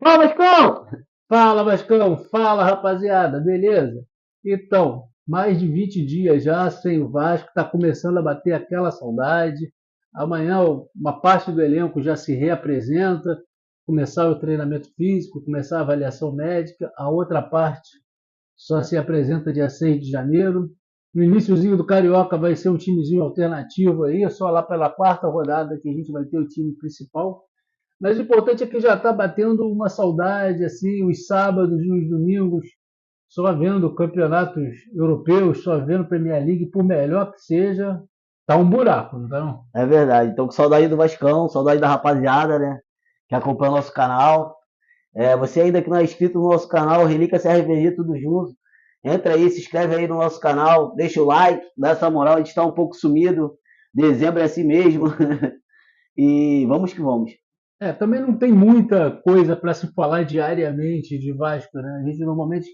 Fala, Vascão! Fala, Vascão! Fala, rapaziada! Beleza? Então, mais de 20 dias já sem o Vasco, está começando a bater aquela saudade. Amanhã uma parte do elenco já se reapresenta, começar o treinamento físico, começar a avaliação médica. A outra parte só se apresenta dia 6 de janeiro. No iníciozinho do Carioca vai ser um timezinho alternativo aí, só lá pela quarta rodada que a gente vai ter o time principal. Mas o importante é que já está batendo uma saudade, assim, os sábados e os domingos, só vendo campeonatos europeus, só vendo Premier League, por melhor que seja, tá um buraco, não tá não? É verdade. Então, com saudade do Vascão, saudade da rapaziada, né? Que acompanha o nosso canal. Você ainda que não é inscrito no nosso canal, Relíquia CRVG, tudo junto. Entra aí, se inscreve aí no nosso canal, deixa o like, dá essa moral. A gente está um pouco sumido. Dezembro é assim mesmo. E vamos que vamos. Também não tem muita coisa para se falar diariamente de Vasco, né? A gente normalmente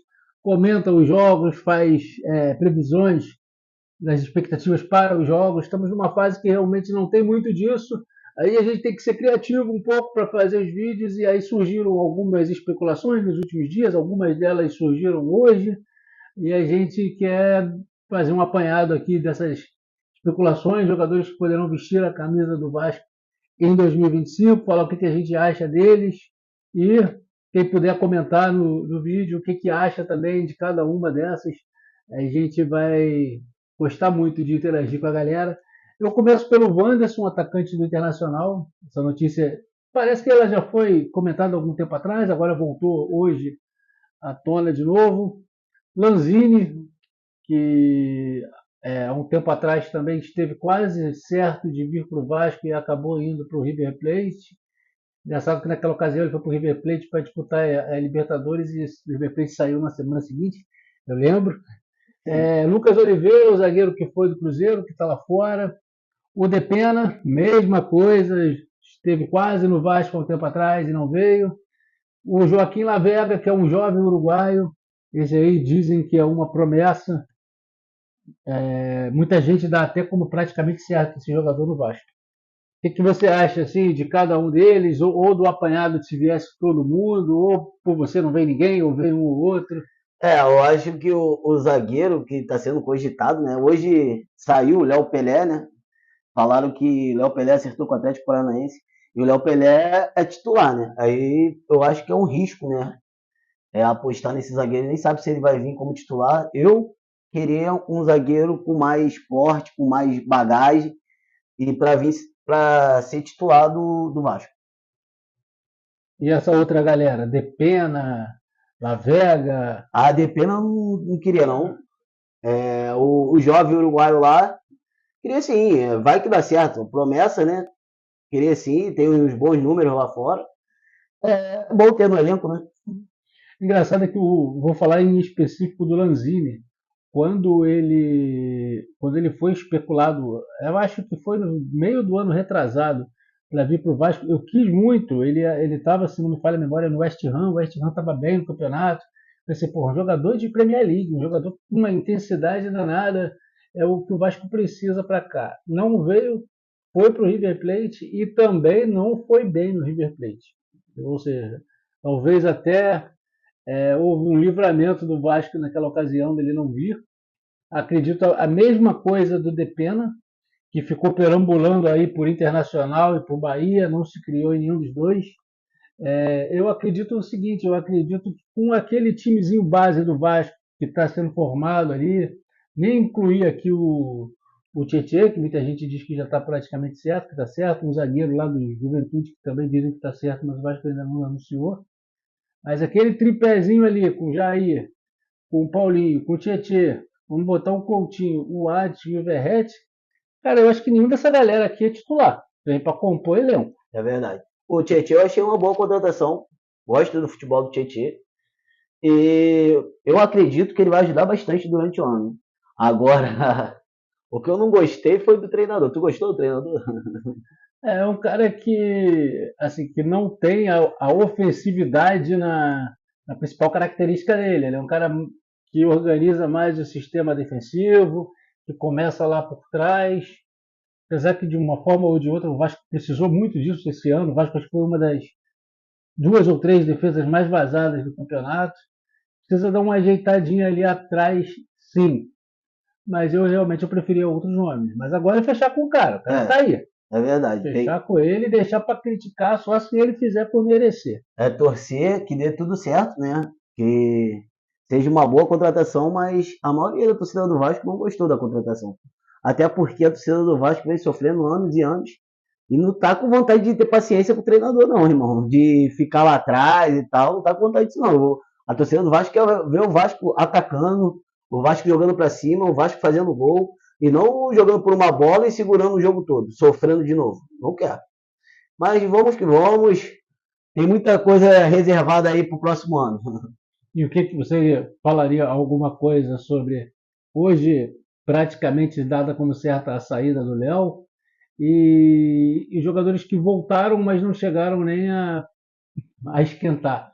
comenta os jogos, faz previsões das expectativas para os jogos. Estamos numa fase que realmente não tem muito disso. Aí a gente tem que ser criativo um pouco para fazer os vídeos, e aí surgiram algumas especulações nos últimos dias, algumas delas surgiram hoje, e a gente quer fazer um apanhado aqui dessas especulações, jogadores que poderão vestir a camisa do Vasco em 2025, falar o que a gente acha deles, e quem puder comentar no vídeo o que acha também de cada uma dessas, a gente vai gostar muito de interagir com a galera. Eu começo pelo Wanderson, atacante do Internacional. Essa notícia parece que ela já foi comentada há algum tempo atrás, agora voltou hoje à tona de novo. Lanzini, que há um tempo atrás também esteve quase certo de vir para o Vasco e acabou indo para o River Plate. Engraçado que naquela ocasião ele foi para o River Plate para disputar a Libertadores e o River Plate saiu na semana seguinte, eu lembro. Lucas Oliveira, o zagueiro que foi do Cruzeiro, que está lá fora. O Depena, mesma coisa, esteve quase no Vasco há um tempo atrás e não veio. O Joaquim Lavega, que é um jovem uruguaio, esse aí dizem que é uma promessa. Muita gente dá até como praticamente certo esse jogador no Vasco. O que você acha assim de cada um deles, ou do apanhado se viesse todo mundo, ou por você não vem ninguém, ou vem um ou outro? Eu acho que o zagueiro que está sendo cogitado, né? Hoje saiu o Léo Pelé, né? Falaram que Léo Pelé acertou com o Atlético Paranaense. E o Léo Pelé é titular, né? Aí eu acho que é um risco, né? Apostar nesse zagueiro. Nem sabe se ele vai vir como titular. Eu queria um zagueiro com mais porte, com mais bagagem. E para vir para ser titular do Vasco. E essa outra galera, Depena, Lavega, A ADP não queria, não. O jovem uruguaio lá queria sim. Vai que dá certo. Promessa, né? Queria sim. Tem uns bons números lá fora. É bom ter no elenco, né? engraçado é que vou falar em específico do Lanzini. Quando ele foi especulado, eu acho que foi no meio do ano retrasado, para vir para o Vasco, eu quis muito. Ele estava, se não me falha a memória, no West Ham. O West Ham estava bem no campeonato. Pensei, porra, um jogador de Premier League, um jogador com uma intensidade danada, é o que o Vasco precisa para cá. Não veio, foi para o River Plate e também não foi bem no River Plate. Ou seja, talvez até houve um livramento do Vasco naquela ocasião dele não vir. Acredito a mesma coisa do Depena, que ficou perambulando aí por Internacional e por Bahia, não se criou em nenhum dos dois. Eu acredito o seguinte, eu acredito que com aquele timezinho base do Vasco que está sendo formado ali, nem incluir aqui o Tietê, que muita gente diz que já está praticamente certo, que está certo, um zagueiro lá do Juventude que também dizem que está certo, mas o Vasco ainda não anunciou. Mas aquele tripézinho ali com o Jair, com o Paulinho, com o Tietê, vamos botar o Coutinho, o Adson e o Verrete, cara, eu acho que nenhum dessa galera aqui é titular. Vem para compor elenco. É verdade. O Tietchan eu achei uma boa contratação. Gosto do futebol do Tietchan. E eu acredito que ele vai ajudar bastante durante o ano. Agora, o que eu não gostei foi do treinador. Tu gostou do treinador? É um cara que, assim, que não tem a ofensividade na principal característica dele. Ele é um cara que organiza mais o sistema defensivo, que começa lá por trás. Apesar que de uma forma ou de outra o Vasco precisou muito disso esse ano. O Vasco acho que foi uma das duas ou três defesas mais vazadas do campeonato. Precisa dar uma ajeitadinha ali atrás, sim. Mas eu preferia outros nomes. Mas agora é fechar com o cara tá É, aí. é verdade. Fechar com ele e deixar para criticar só se ele fizer por merecer. É torcer que dê tudo certo, né? Que seja uma boa contratação, mas a maioria da torcida do Vasco não gostou da contratação. Até porque a torcida do Vasco vem sofrendo anos e anos e não tá com vontade de ter paciência com o treinador, não, irmão. De ficar lá atrás e tal, não tá com vontade disso, não. A torcida do Vasco quer ver o Vasco atacando, o Vasco jogando para cima, o Vasco fazendo gol, e não jogando por uma bola e segurando o jogo todo, sofrendo de novo. Não quer. Mas vamos que vamos. Tem muita coisa reservada aí para o próximo ano. E o que você falaria alguma coisa sobre hoje, praticamente dada como certa a saída do Léo, e jogadores que voltaram, mas não chegaram nem a esquentar.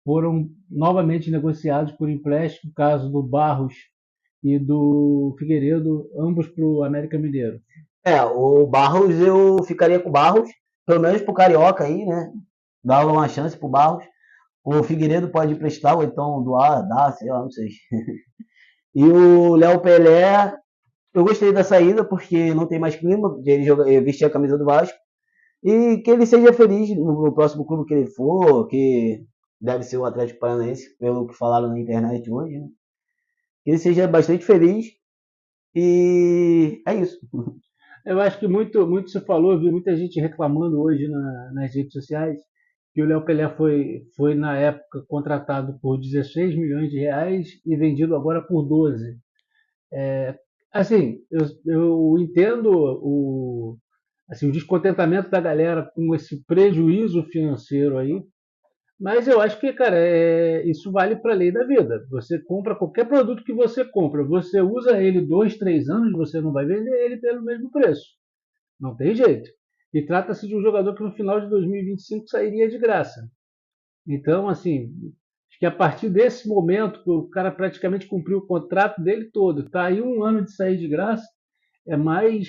Foram novamente negociados por empréstimo, caso do Barros e do Figueiredo, ambos para o América Mineiro. O Barros eu ficaria com o Barros, pelo menos pro Carioca aí, né? Dar uma chance pro Barros. O Figueiredo pode emprestar, ou então doar, dar, sei lá, não sei. E o Léo Pelé, eu gostei da saída, porque não tem mais clima de ele vestir a camisa do Vasco. E que ele seja feliz no próximo clube que ele for, que deve ser o Atlético Paranaense, pelo que falaram na internet hoje, né? Que ele seja bastante feliz. E é isso. Eu acho que muito se falou, eu vi muita gente reclamando hoje nas redes sociais que o Léo Pelé foi, na época, contratado por 16 milhões de reais e vendido agora por 12. Assim, eu entendo o descontentamento da galera com esse prejuízo financeiro aí, mas eu acho que, cara, isso vale para a lei da vida. Você compra qualquer produto que você compra, você usa ele 2, 3 anos, você não vai vender ele pelo mesmo preço. Não tem jeito. E trata-se de um jogador que no final de 2025 sairia de graça. Então, assim, acho que a partir desse momento, o cara praticamente cumpriu o contrato dele todo. Está aí um ano de sair de graça, é mais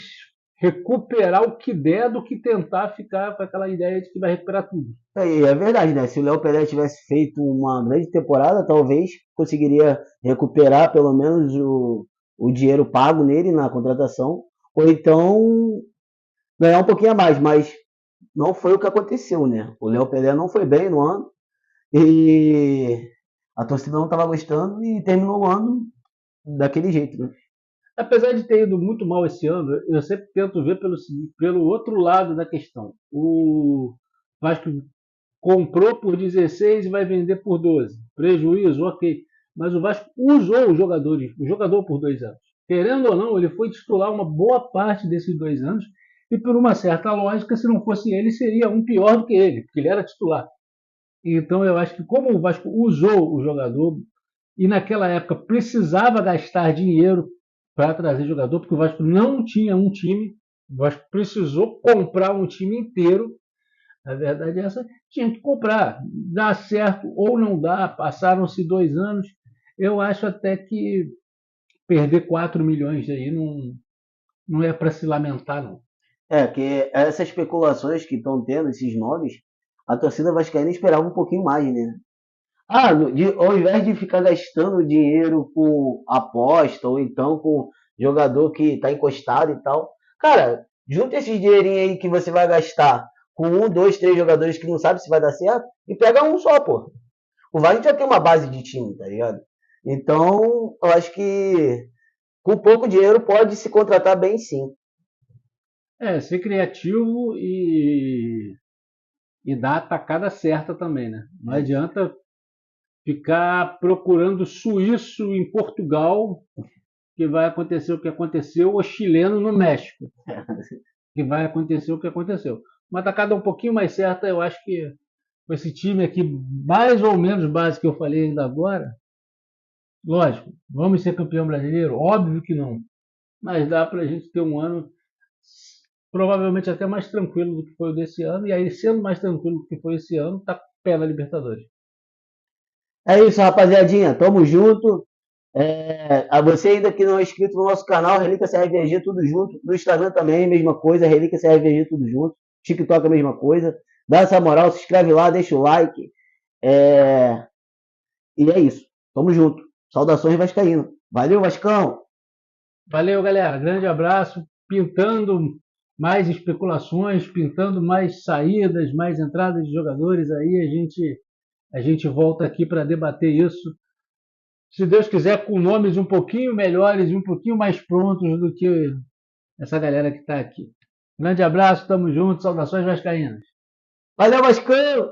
recuperar o que der do que tentar ficar com aquela ideia de que vai recuperar tudo. É verdade, né? Se o Léo Pelé tivesse feito uma grande temporada, talvez conseguiria recuperar pelo menos o dinheiro pago nele na contratação, ou então ganhar um pouquinho a mais, mas não foi o que aconteceu, né? O Léo Pelé não foi bem no ano e a torcida não estava gostando e terminou o ano daquele jeito, né? Apesar de ter ido muito mal esse ano, eu sempre tento ver pelo outro lado da questão. O Vasco comprou por 16 e vai vender por 12. Prejuízo, ok. Mas o Vasco usou o jogador por 2 anos. Querendo ou não, ele foi titular uma boa parte desses 2 anos. E por uma certa lógica, se não fosse ele, seria um pior do que ele, porque ele era titular. Então eu acho que como o Vasco usou o jogador e naquela época precisava gastar dinheiro para trazer jogador, porque o Vasco não tinha um time, o Vasco precisou comprar um time inteiro. A verdade é essa, tinha que comprar. Dá certo ou não dá, passaram-se 2 anos. Eu acho até que perder 4 milhões aí não é para se lamentar, não. Que essas especulações que estão tendo, esses nomes, a torcida vascaína esperava um pouquinho mais, né? Ao invés de ficar gastando dinheiro com aposta ou então com jogador que tá encostado e tal, cara, junta esse dinheirinho aí que você vai gastar com um, dois, três jogadores que não sabe se vai dar certo e pega um só, pô. O Vasco já tem uma base de time, tá ligado? Então, eu acho que com pouco dinheiro pode se contratar bem sim. Ser criativo e dar a tacada certa também, né? Não É, adianta ficar procurando suíço em Portugal, que vai acontecer o que aconteceu, ou chileno no México, que vai acontecer o que aconteceu. Uma tacada um pouquinho mais certa, eu acho que com esse time aqui, mais ou menos base que eu falei ainda agora, lógico, vamos ser campeão brasileiro? Óbvio que não. Mas dá para a gente ter um ano provavelmente até mais tranquilo do que foi o desse ano, e aí, sendo mais tranquilo do que foi esse ano, tá com o pé na Libertadores. é isso, rapaziadinha. Tamo junto. A você ainda que não é inscrito no nosso canal, Relíquia CRVG, tudo junto. No Instagram também, mesma coisa, Relíquia CRVG, tudo junto. TikTok, a mesma coisa. Dá essa moral, se inscreve lá, deixa o like. E é isso. Tamo junto. Saudações vascaíno. Valeu, Vascão! Valeu, galera. Grande abraço. Pintando mais especulações, pintando mais saídas, mais entradas de jogadores aí. A gente volta aqui para debater isso. Se Deus quiser, com nomes um pouquinho melhores e um pouquinho mais prontos do que essa galera que está aqui. Grande abraço, tamo junto, saudações vascaínas. Valeu, Vascão!